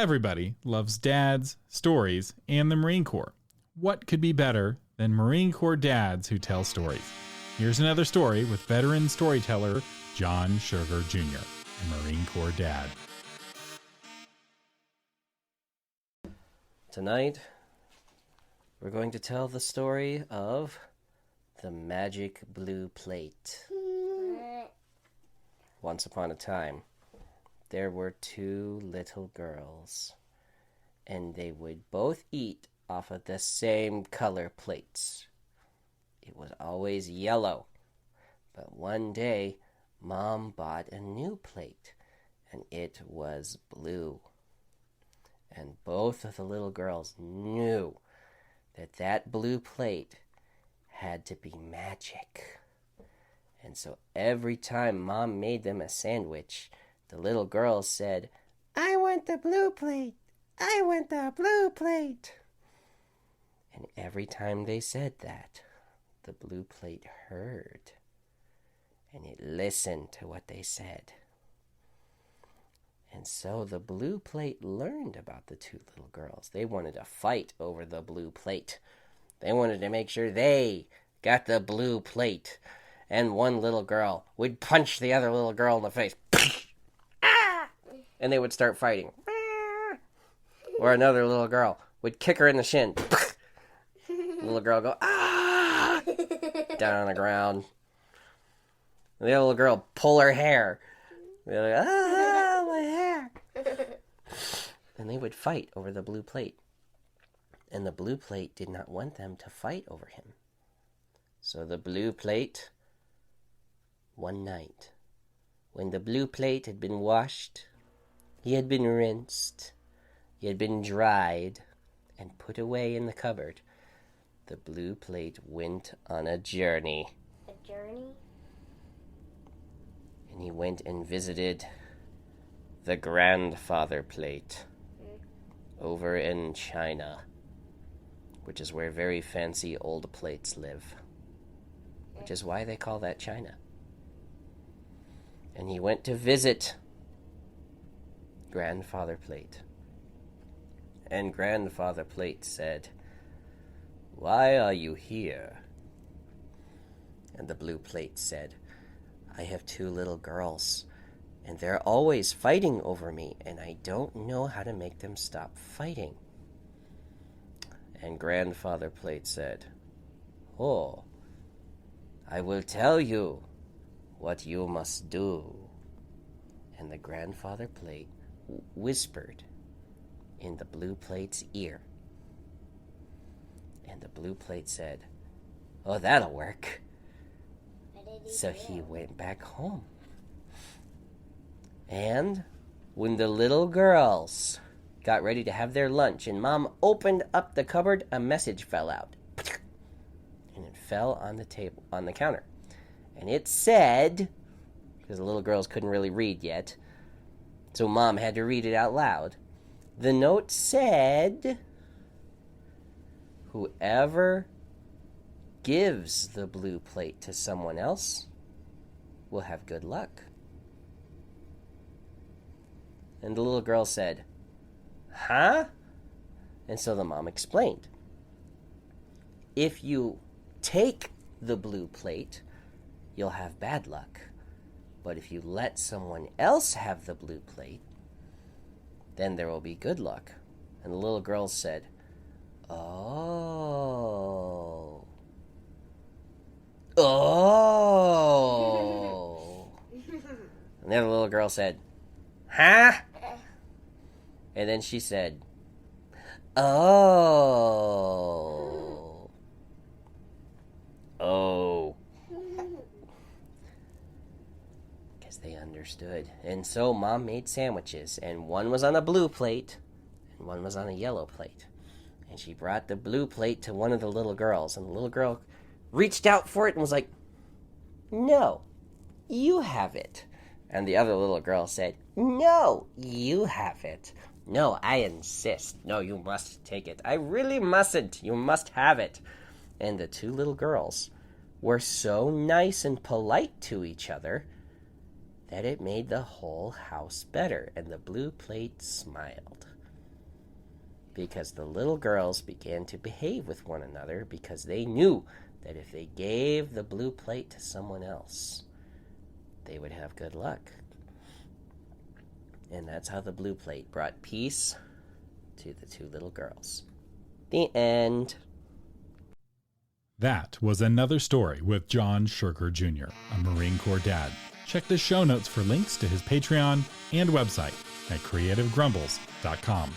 Everybody loves dads, stories, and the Marine Corps. What could be better than Marine Corps dads who tell stories? Here's another story with veteran storyteller John Sugar Jr., a Marine Corps dad. Tonight, we're going to tell the story of the magic blue plate. Once upon a time, there were two little girls, and they would both eat off of the same color plates. It was always yellow, but one day, Mom bought a new plate, and it was blue. And both of the little girls knew that that blue plate had to be magic. And so every time Mom made them a sandwich, the little girls said, "I want the blue plate. I want the blue plate." And every time they said that, the blue plate heard, and it listened to what they said. And so the blue plate learned about the two little girls. They wanted to fight over the blue plate. They wanted to make sure they got the blue plate. And one little girl would punch the other little girl in the face. And they would start fighting. Or another little girl would kick her in the shin. The little girl would go, "Ah!" down on the ground. And the other little girl would pull her hair. They're like, "Ah, my hair." And they would fight over the blue plate. And the blue plate did not want them to fight over him. So the blue plate, one night, when the blue plate had been washed, he had been rinsed, he had been dried, and put away in the cupboard, the blue plate went on a journey. A journey? And he went and visited the grandfather plate over in China, which is where very fancy old plates live, which is why they call that China. And he went to visit Grandfather Plate. And Grandfather Plate said, "Why are you here?" And the blue plate said, "I have two little girls, and they're always fighting over me, and I don't know how to make them stop fighting." And Grandfather Plate said, "Oh, I will tell you what you must do." And the Grandfather Plate whispered in the blue plate's ear. And the blue plate said, "Oh, that'll work." So he went back home. And when the little girls got ready to have their lunch and Mom opened up the cupboard, a message fell out. And it fell on the table, on the counter. And it said, because the little girls couldn't really read yet, so Mom had to read it out loud. The note said, "Whoever gives the blue plate to someone else will have good luck." And the little girl said, "Huh?" And so the mom explained. If you take the blue plate, you'll have bad luck. But if you let someone else have the blue plate, then there will be good luck. And the little girl said, "Oh. Oh." And the other little girl said, "Huh?" And then she said, "Oh. Oh." Because they understood. And so Mom made sandwiches, and one was on a blue plate, and one was on a yellow plate. And she brought the blue plate to one of the little girls, and the little girl reached out for it and was like, "No, you have it." And the other little girl said, "No, you have it." "No, I insist. No, you must take it. I really mustn't. You must have it." And the two little girls were so nice and polite to each other that it made the whole house better, and the blue plate smiled. because the little girls began to behave with one another because they knew that if they gave the blue plate to someone else, they would have good luck. And that's how the blue plate brought peace to the two little girls. The end. That was another story with John Sugar Jr., a Marine Corps dad. Check the show notes for links to his Patreon and website at creativegrumbles.com.